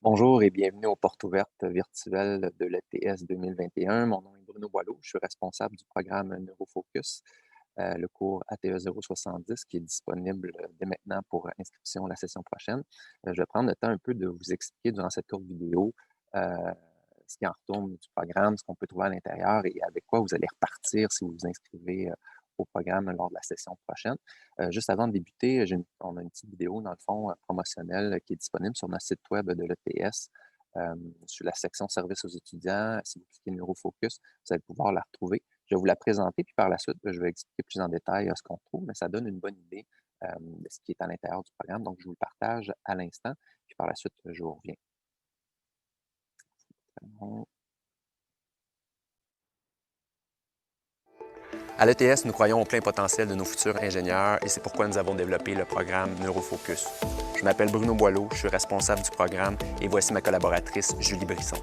Bonjour et bienvenue aux portes ouvertes virtuelles de l'ETS 2021. Mon nom est Bruno Boileau, je suis responsable du programme Neurofocus, le cours ATE 070 qui est disponible dès maintenant pour inscription la session prochaine. Je vais prendre le temps un peu de vous expliquer durant cette courte vidéo ce qui en retourne du programme, ce qu'on peut trouver à l'intérieur et avec quoi vous allez repartir si vous vous inscrivez au programme lors de la session prochaine. Juste avant de débuter, on a une petite vidéo, dans le fond, promotionnelle qui est disponible sur notre site web de l'ETS, sur la section services aux étudiants. Si vous cliquez Neurofocus, vous allez pouvoir la retrouver. Je vais vous la présenter, puis par la suite, je vais expliquer plus en détail ce qu'on trouve, mais ça donne une bonne idée de ce qui est à l'intérieur du programme. Donc, je vous le partage à l'instant, puis par la suite, je vous reviens. Bon. À l'ETS, nous croyons au plein potentiel de nos futurs ingénieurs et c'est pourquoi nous avons développé le programme Neurofocus. Je m'appelle Bruno Boileau, je suis responsable du programme et voici ma collaboratrice Julie Brisson.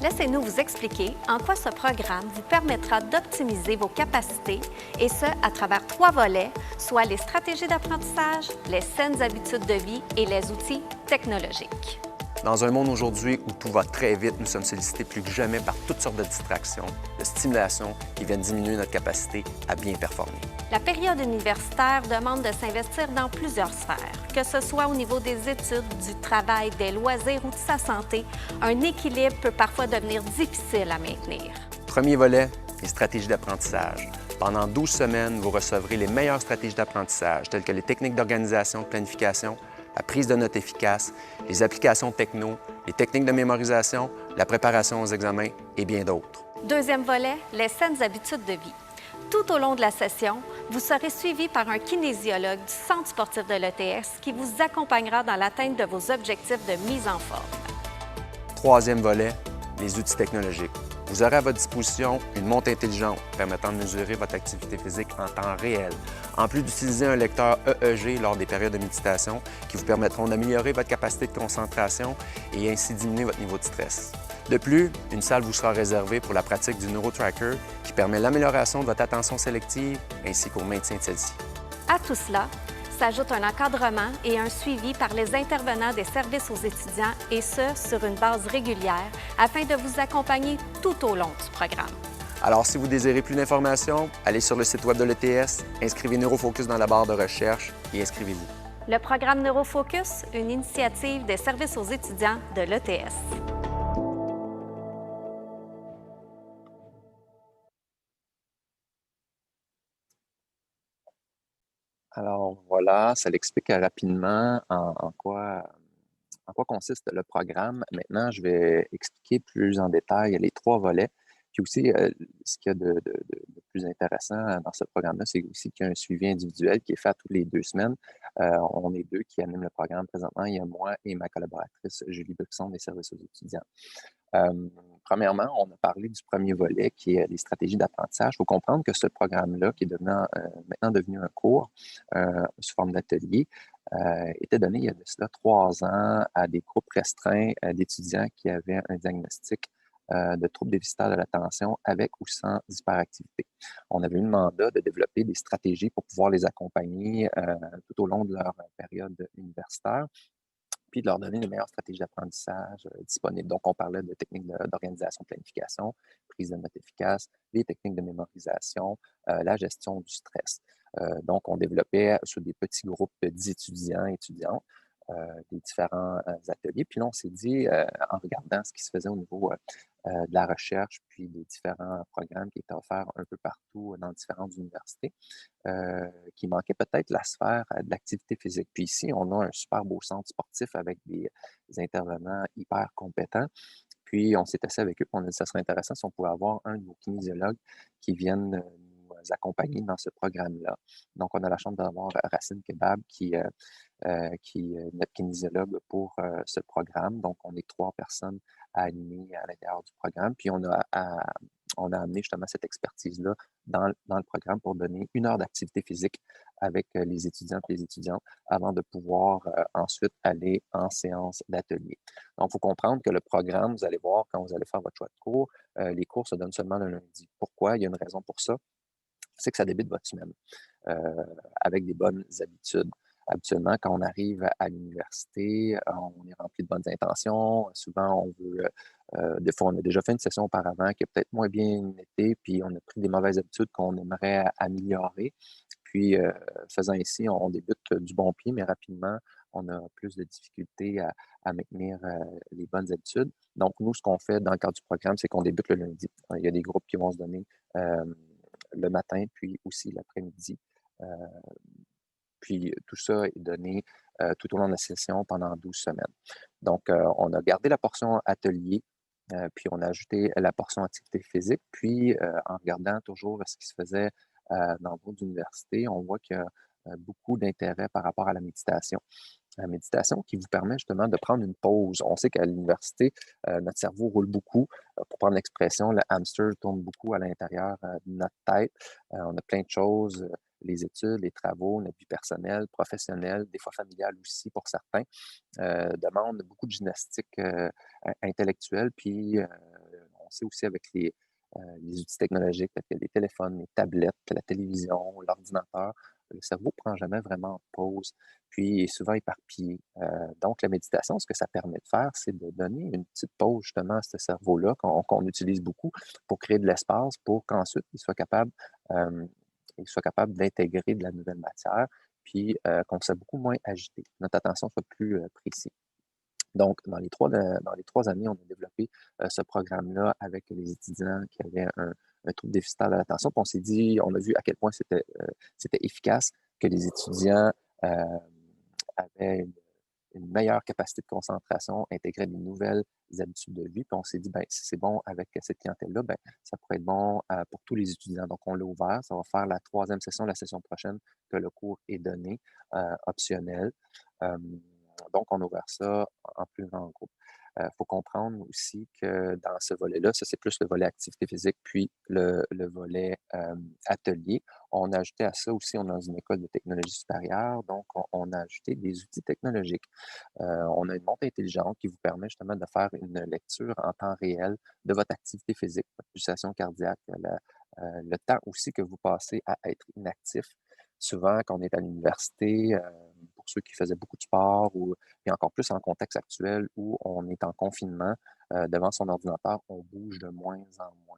Laissez-nous vous expliquer en quoi ce programme vous permettra d'optimiser vos capacités et ce, à travers 3 volets, soit les stratégies d'apprentissage, les saines habitudes de vie et les outils technologiques. Dans un monde aujourd'hui où tout va très vite, nous sommes sollicités plus que jamais par toutes sortes de distractions, de stimulations qui viennent diminuer notre capacité à bien performer. La période universitaire demande de s'investir dans plusieurs sphères, que ce soit au niveau des études, du travail, des loisirs ou de sa santé. Un équilibre peut parfois devenir difficile à maintenir. Premier volet, les stratégies d'apprentissage. Pendant 12 semaines, vous recevrez les meilleures stratégies d'apprentissage, telles que les techniques d'organisation, de planification, la prise de notes efficace, les applications techno, les techniques de mémorisation, la préparation aux examens et bien d'autres. Deuxième volet, les saines habitudes de vie. Tout au long de la session, vous serez suivi par un kinésiologue du Centre sportif de l'ETS qui vous accompagnera dans l'atteinte de vos objectifs de mise en forme. Troisième volet, les outils technologiques. Vous aurez à votre disposition une montre intelligente permettant de mesurer votre activité physique en temps réel, en plus d'utiliser un lecteur EEG lors des périodes de méditation qui vous permettront d'améliorer votre capacité de concentration et ainsi diminuer votre niveau de stress. De plus, une salle vous sera réservée pour la pratique du NeuroTracker qui permet l'amélioration de votre attention sélective ainsi qu'au maintien de celle-ci. À tout cela, s'ajoute un encadrement et un suivi par les intervenants des services aux étudiants et ce, sur une base régulière, afin de vous accompagner tout au long du programme. Alors, si vous désirez plus d'informations, allez sur le site web de l'ETS, inscrivez Neurofocus dans la barre de recherche et inscrivez-vous. Le programme Neurofocus, une initiative des services aux étudiants de l'ETS. Alors voilà, ça l'explique rapidement en quoi consiste le programme. Maintenant, je vais expliquer plus en détail les 3 volets. Puis aussi, ce qu'il y a de plus intéressant dans ce programme-là, c'est aussi qu'il y a un suivi individuel qui est fait à toutes les 2 semaines. On est 2 qui animent le programme présentement. Il y a moi et ma collaboratrice Julie Brisson des services aux étudiants. Premièrement, on a parlé du premier volet qui est les stratégies d'apprentissage. Il faut comprendre que ce programme-là, qui est maintenant devenu un cours sous forme d'atelier, était donné il y a de cela 3 ans à des groupes restreints d'étudiants qui avaient un diagnostic de troubles déficitaires de l'attention avec ou sans hyperactivité. On avait eu le mandat de développer des stratégies pour pouvoir les accompagner tout au long de leur période universitaire puis de leur donner les meilleures stratégies d'apprentissage disponibles. Donc, on parlait de techniques d'organisation, planification, prise de notes efficaces, les techniques de mémorisation, la gestion du stress. Donc, on développait sur des petits groupes d'étudiants et étudiantes des différents ateliers. Puis là, on s'est dit, en regardant ce qui se faisait au niveau de la recherche, puis des différents programmes qui étaient offerts un peu partout dans différentes universités, qui manquait peut-être la sphère de l'activité physique. Puis ici, on a un super beau centre sportif avec des intervenants hyper compétents. Puis on s'est assis avec eux, puis on a dit que ça serait intéressant si on pouvait avoir un de vos kinésiologues qui vienne nous accompagner dans ce programme-là. Donc, on a la chance d'avoir Racine Kebab qui est notre kinésiologue pour ce programme. Donc, on est 3 personnes à animer à l'intérieur du programme. Puis, on a amené justement cette expertise-là dans le programme pour donner 1 heure d'activité physique avec les étudiants et les étudiantes avant de pouvoir ensuite aller en séance d'atelier. Donc, il faut comprendre que le programme, vous allez voir quand vous allez faire votre choix de cours, les cours se donnent seulement le lundi. Pourquoi? Il y a une raison pour ça, c'est que ça débute votre semaine avec des bonnes habitudes. Habituellement, quand on arrive à l'université, on est rempli de bonnes intentions. Souvent, on veut, des fois, on a déjà fait une session auparavant qui a peut-être moins bien été, puis on a pris des mauvaises habitudes qu'on aimerait améliorer. Puis, faisant ainsi, on débute du bon pied, mais rapidement, on a plus de difficultés à maintenir les bonnes habitudes. Donc, nous, ce qu'on fait dans le cadre du programme, c'est qu'on débute le lundi. Il y a des groupes qui vont se donner le matin, puis aussi l'après-midi. Euh, Puis tout ça est donné tout au long de la session pendant 12 semaines. Donc, on a gardé la portion atelier, puis on a ajouté la portion activité physique. Puis, en regardant toujours ce qui se faisait dans d'autres universités, on voit qu'il y a beaucoup d'intérêt par rapport à la méditation qui vous permet justement de prendre une pause. On sait qu'à l'université, notre cerveau roule beaucoup. Pour prendre l'expression, le hamster tourne beaucoup à l'intérieur de notre tête. On a plein de choses, les études, les travaux, notre vie personnelle, professionnelle, des fois familiale aussi pour certains, demandent beaucoup de gymnastique intellectuelle. Puis, on sait aussi avec les outils technologiques, tels que les téléphones, les tablettes, la télévision, l'ordinateur, le cerveau ne prend jamais vraiment pause, puis il est souvent éparpillé. Donc, la méditation, ce que ça permet de faire, c'est de donner une petite pause justement à ce cerveau-là qu'on utilise beaucoup pour créer de l'espace pour qu'ensuite euh, il soit capable d'intégrer de la nouvelle matière, puis qu'on soit beaucoup moins agité, notre attention soit plus précise. Donc, dans les 3 années, on a développé ce programme-là avec les étudiants qui avaient un trouble déficitaire de l'attention. Puis on s'est dit, on a vu à quel point c'était efficace, que les étudiants avaient une meilleure capacité de concentration, intégraient des nouvelles habitudes de vie. Puis on s'est dit, ben, si c'est bon avec cette clientèle-là, ben, ça pourrait être bon pour tous les étudiants. Donc, on l'a ouvert. Ça va faire la 3e session la session prochaine que le cours est donné, optionnel. Euh, donc, on a ouvert ça en plus grand groupe. Il faut comprendre aussi que dans ce volet-là, ça c'est plus le volet activité physique, puis le volet atelier. On a ajouté à ça aussi, on est dans une école de technologie supérieure, donc on a ajouté des outils technologiques. On a une montre intelligente qui vous permet justement de faire une lecture en temps réel de votre activité physique, votre pulsation cardiaque, le temps aussi que vous passez à être inactif. Souvent, quand on est à l'université, pour ceux qui faisaient beaucoup de sport, et encore plus en contexte actuel où on est en confinement, devant son ordinateur, on bouge de moins en moins.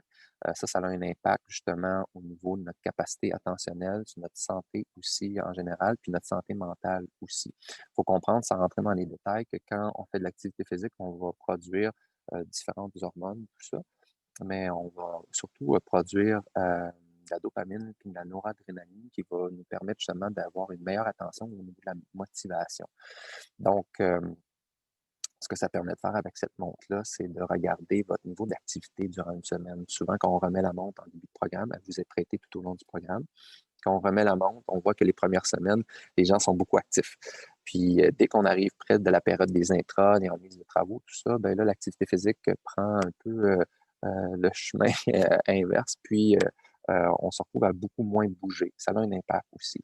Ça a un impact justement au niveau de notre capacité attentionnelle, sur notre santé aussi en général, puis notre santé mentale aussi. Il faut comprendre, sans rentrer dans les détails, que quand on fait de l'activité physique, on va produire différentes hormones, tout ça, mais on va surtout produire de la dopamine puis de la noradrénaline qui va nous permettre justement d'avoir une meilleure attention au niveau de la motivation. Donc, ce que ça permet de faire avec cette montre-là, c'est de regarder votre niveau d'activité durant une semaine. Souvent, quand on remet la montre en début de programme, elle vous est prêtée tout au long du programme. Quand on remet la montre, on voit que les premières semaines, les gens sont beaucoup actifs. Puis, dès qu'on arrive près de la période des intras, des remises de travaux, tout ça, ben là, l'activité physique prend un peu le chemin inverse. Puis, on se retrouve à beaucoup moins bouger. Ça a un impact aussi.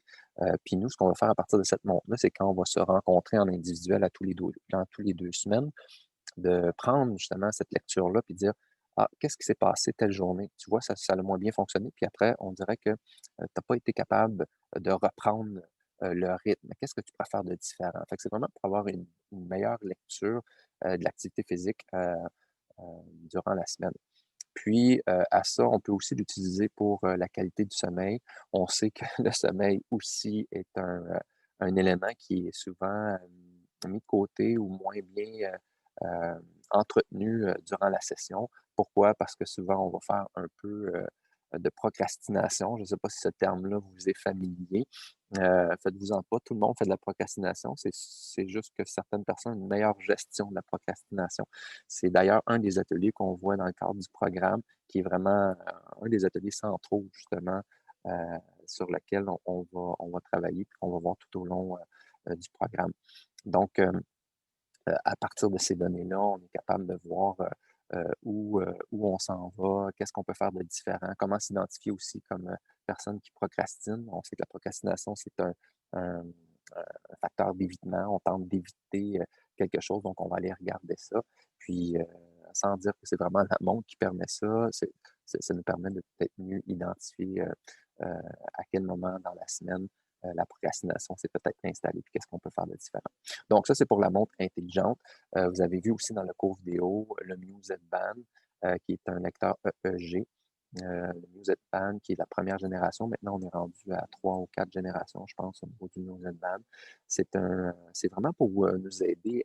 Puis nous, ce qu'on va faire à partir de cette montre-là, c'est quand on va se rencontrer en individuel dans tous les 2 semaines, de prendre justement cette lecture-là puis dire ah, qu'est-ce qui s'est passé telle journée? Tu vois, ça a moins bien fonctionné. Puis après, on dirait que tu n'as pas été capable de reprendre le rythme. Qu'est-ce que tu préfères de différent? Fait que c'est vraiment pour avoir une meilleure lecture de l'activité physique euh, durant la semaine. Puis, à ça, on peut aussi l'utiliser pour la qualité du sommeil. On sait que le sommeil aussi est un élément qui est souvent mis de côté ou moins bien entretenu durant la session. Pourquoi? Parce que souvent, on va faire un peu de procrastination. Je ne sais pas si ce terme-là vous est familier. Faites-vous-en pas, tout le monde fait de la procrastination. C'est juste que certaines personnes ont une meilleure gestion de la procrastination. C'est d'ailleurs un des ateliers qu'on voit dans le cadre du programme, qui est vraiment un des ateliers centraux, justement, sur lequel on va travailler et qu'on va voir tout au long du programme. Donc, à partir de ces données-là, on est capable de voir où on s'en va, qu'est-ce qu'on peut faire de différent, comment s'identifier aussi comme personne qui procrastine. On sait que la procrastination, c'est un- un facteur d'évitement. On tente d'éviter quelque chose, donc on va aller regarder ça. Puis, sans dire que c'est vraiment la montre qui permet ça, ça nous permet de peut-être mieux identifier à quel moment dans la semaine la procrastination s'est peut-être installée, puis qu'est-ce qu'on peut faire de différent. Donc ça, c'est pour la montre intelligente. Vous avez vu aussi dans le cours vidéo le Muse Band, qui est un lecteur EEG. Le Muse Band, qui est la première génération. Maintenant, on est rendu à 3 ou 4 générations, je pense, au niveau du Muse Band. C'est vraiment pour nous aider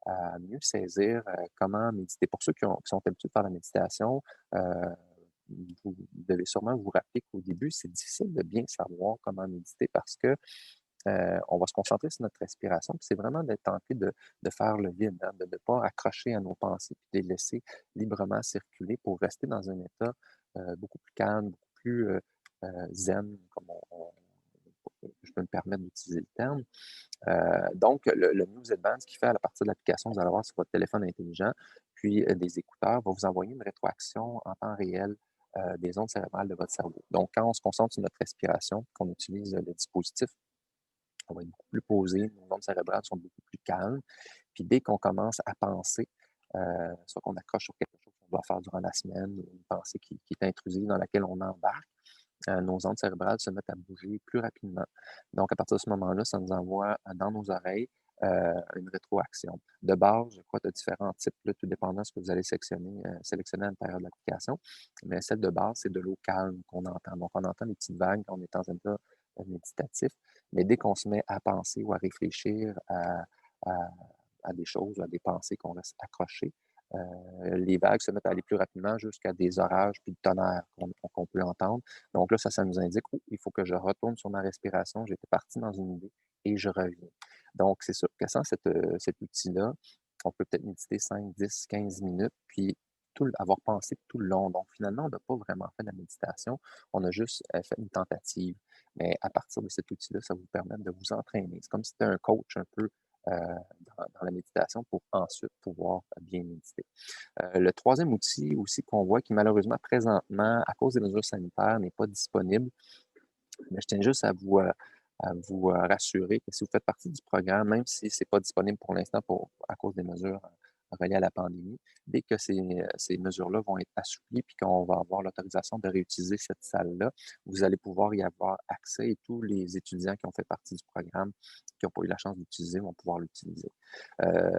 à mieux saisir comment méditer. Pour ceux qui sont habitués de faire la méditation, vous devez sûrement vous rappeler qu'au début, c'est difficile de bien savoir comment méditer parce que on va se concentrer sur notre respiration. Puis c'est vraiment d'être tenté de faire le vide, hein, de ne pas accrocher à nos pensées, puis de les laisser librement circuler pour rester dans un état beaucoup plus calme, beaucoup plus zen, comme je peux me permettre d'utiliser le terme. Donc, le News Advance qui fait à partir de l'application, vous allez avoir sur votre téléphone intelligent, puis des écouteurs, va vous envoyer une rétroaction en temps réel des ondes cérébrales de votre cerveau. Donc, quand on se concentre sur notre respiration, qu'on utilise le dispositif, on va être beaucoup plus posé, nos ondes cérébrales sont beaucoup plus calmes. Puis dès qu'on commence à penser, soit qu'on accroche sur quelque chose qu'on doit faire durant la semaine, ou une pensée qui est intrusive dans laquelle on embarque, nos ondes cérébrales se mettent à bouger plus rapidement. Donc, à partir de ce moment-là, ça nous envoie dans nos oreilles une rétroaction. De base, je crois qu'il y a différents types, là, tout dépendant de ce que vous allez sélectionner à l'intérieur de l'application. Mais celle de base, c'est de l'eau calme qu'on entend. Donc, on entend les petites vagues quand on est dans un état méditatif. Mais dès qu'on se met à penser ou à réfléchir à- à des choses, à des pensées qu'on reste accroché, les vagues se mettent à aller plus rapidement jusqu'à des orages puis de tonnerre qu'on peut entendre. Donc là, ça nous indique, oh, il faut que je retourne sur ma respiration. J'étais parti dans une idée et je reviens. Donc, c'est sûr que sans cet outil-là, on peut peut-être méditer 5, 10, 15 minutes, puis avoir pensé tout le long. Donc, finalement, on n'a pas vraiment fait de la méditation. On a juste fait une tentative. Mais à partir de cet outil-là, ça vous permet de vous entraîner. C'est comme si c'était un coach un peu dans la méditation pour ensuite pouvoir bien méditer. Le troisième outil aussi qu'on voit qui malheureusement présentement, à cause des mesures sanitaires, n'est pas disponible, mais je tiens juste à vous rassurer que si vous faites partie du programme, même si ce n'est pas disponible pour l'instant à cause des mesures reliées à la pandémie, dès que ces mesures-là vont être assouplies puis qu'on va avoir l'autorisation de réutiliser cette salle-là, vous allez pouvoir y avoir accès et tous les étudiants qui ont fait partie du programme, qui n'ont pas eu la chance d'utiliser, vont pouvoir l'utiliser.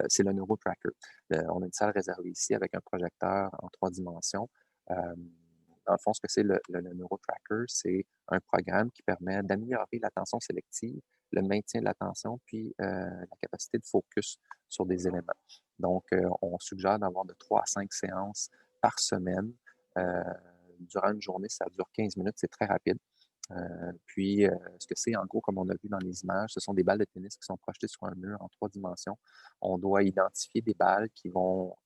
C'est le NeuroTracker. On a une salle réservée ici avec un projecteur en 3 dimensions. Dans le fond, ce que c'est le NeuroTracker, c'est un programme qui permet d'améliorer l'attention sélective, le maintien de l'attention, puis la capacité de focus sur des éléments. Donc, on suggère d'avoir de 3 à 5 séances par semaine. Durant une journée, ça dure 15 minutes, c'est très rapide. Puis, ce que c'est, en gros, comme on a vu dans les images, ce sont des balles de tennis qui sont projetées sur un mur en 3 dimensions. On doit identifier des balles qui vont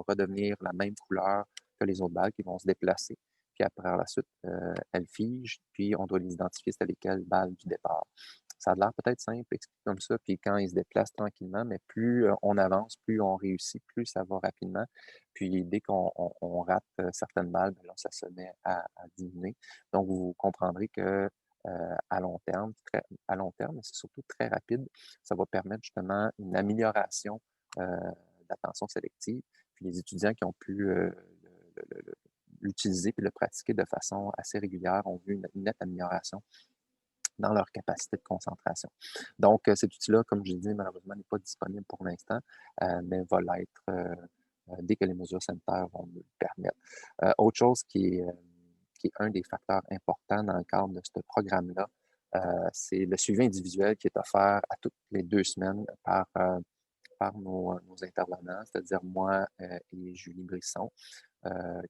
redevenir la même couleur que les autres balles, qui vont se déplacer. Puis après, par la suite, elles figent, puis on doit les identifier, c'était lesquelles balles du départ. Ça a l'air peut-être simple, expliqué comme ça, puis quand ils se déplacent tranquillement, mais plus on avance, plus on réussit, plus ça va rapidement. Puis dès qu'on rate certaines balles, ben là, ça se met à diminuer. Donc, vous comprendrez que à long terme, mais c'est surtout très rapide, ça va permettre justement une amélioration de l'attention sélective. Puis les étudiants qui ont pu l'utiliser puis le pratiquer de façon assez régulière ont vu une nette amélioration dans leur capacité de concentration. Donc, cet outil-là, comme je l'ai dit, malheureusement, n'est pas disponible pour l'instant, mais va l'être dès que les mesures sanitaires vont nous le permettre. Autre chose qui est un des facteurs importants dans le cadre de ce programme-là, c'est le suivi individuel qui est offert à toutes les 2 semaines par nos intervenants, c'est-à-dire moi et Julie Brisson,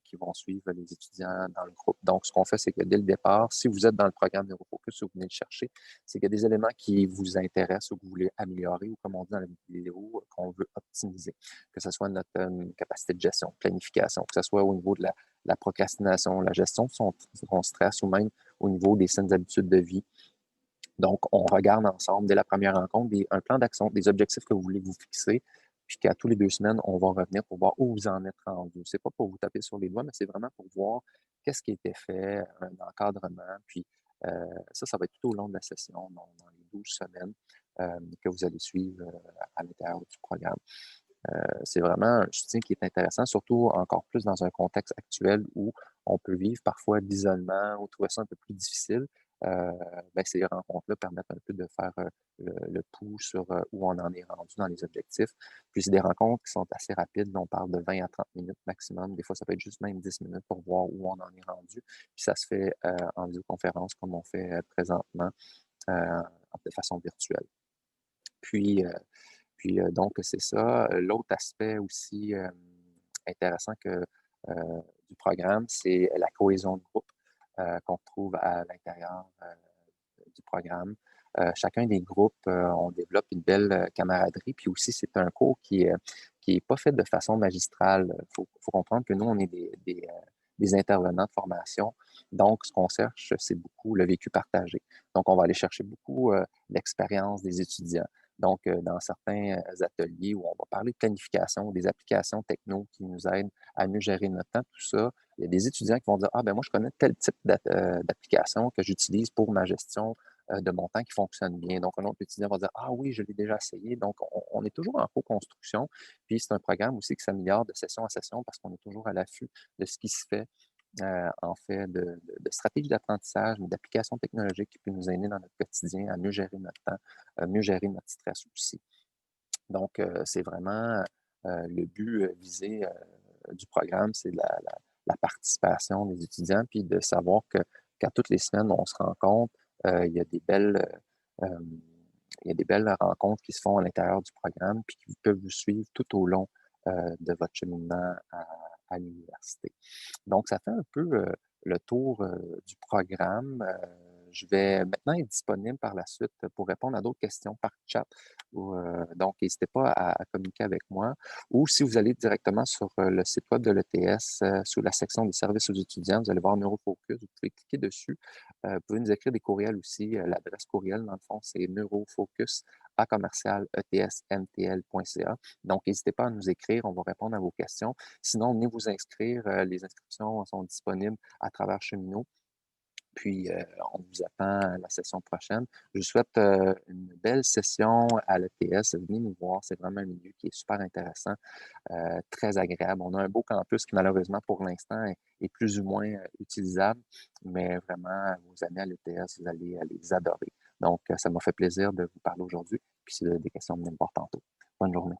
qui vont suivre les étudiants dans le groupe. Donc, ce qu'on fait, c'est que dès le départ, si vous êtes dans le programme NeuroFocus ou vous venez le chercher, c'est qu'il y a des éléments qui vous intéressent ou que vous voulez améliorer ou, comme on dit dans la vidéo, qu'on veut optimiser, que ce soit notre capacité de gestion, planification, que ce soit au niveau de la procrastination, la gestion de son stress ou même au niveau des saines habitudes de vie. Donc, on regarde ensemble dès la première rencontre un plan d'action, des objectifs que vous voulez vous fixer, puis qu'à tous les 2 semaines, on va revenir pour voir où vous en êtes rendu. C'est pas pour vous taper sur les doigts, mais c'est vraiment pour voir qu'est-ce qui a été fait, un encadrement, puis ça va être tout au long de la session, dans les 12 semaines que vous allez suivre à l'intérieur du programme. C'est vraiment un soutien qui est intéressant, surtout encore plus dans un contexte actuel où on peut vivre parfois d'isolement ou trouver ça un peu plus difficile. ces rencontres-là permettent un peu de faire le pouls sur où on en est rendu dans les objectifs. Puis c'est des rencontres qui sont assez rapides. On parle de 20 à 30 minutes maximum. Des fois, ça peut être juste même 10 minutes pour voir où on en est rendu. Puis ça se fait en visioconférence comme on fait présentement de façon virtuelle. Puis, donc, c'est ça. L'autre aspect aussi intéressant du programme, c'est la cohésion de groupe qu'on retrouve à l'intérieur du programme. Chacun des groupes, on développe une belle camaraderie. Puis aussi, c'est un cours qui est pas fait de façon magistrale. Faut comprendre que nous, on est des intervenants de formation. Donc, ce qu'on cherche, c'est beaucoup le vécu partagé. Donc, on va aller chercher beaucoup l'expérience des étudiants. Donc, dans certains ateliers où on va parler de planification, des applications techno qui nous aident à mieux gérer notre temps, tout ça, il y a des étudiants qui vont dire, ah ben moi, je connais tel type d'application que j'utilise pour ma gestion de mon temps qui fonctionne bien. Donc, un autre étudiant va dire, ah oui, je l'ai déjà essayé. Donc, on est toujours en co-construction. Puis, c'est un programme aussi qui s'améliore de session en session parce qu'on est toujours à l'affût de ce qui se fait en fait, de stratégies d'apprentissage, mais d'applications technologiques qui peuvent nous aider dans notre quotidien à mieux gérer notre temps, à mieux gérer notre stress aussi. Donc, c'est vraiment le but visé du programme, c'est la participation des étudiants, puis de savoir qu'à toutes les semaines, on se rencontre, il y a des il y a des belles rencontres qui se font à l'intérieur du programme, puis qui peuvent vous suivre tout au long de votre cheminement à l'université. Donc, ça fait un peu le tour du programme. Je vais maintenant être disponible par la suite pour répondre à d'autres questions par chat. Donc, n'hésitez pas à communiquer avec moi. Ou si vous allez directement sur le site web de l'ETS, sous la section des services aux étudiants, vous allez voir Neurofocus. Vous pouvez cliquer dessus. Vous pouvez nous écrire des courriels aussi. L'adresse courriel, dans le fond, c'est neurofocus@etsmtl.ca. Donc, n'hésitez pas à nous écrire. On va répondre à vos questions. Sinon, venez vous inscrire. Les inscriptions sont disponibles à travers Cheminot. Puis, on vous attend à la session prochaine. Je vous souhaite une belle session à l'ETS. Venez nous voir. C'est vraiment un milieu qui est super intéressant, très agréable. On a un beau campus qui, malheureusement, pour l'instant, est plus ou moins utilisable. Mais vraiment, vos amis à l'ETS, vous allez les adorer. Donc, ça m'a fait plaisir de vous parler aujourd'hui. Puis, si vous avez des questions, venez me voir tantôt. Bonne journée.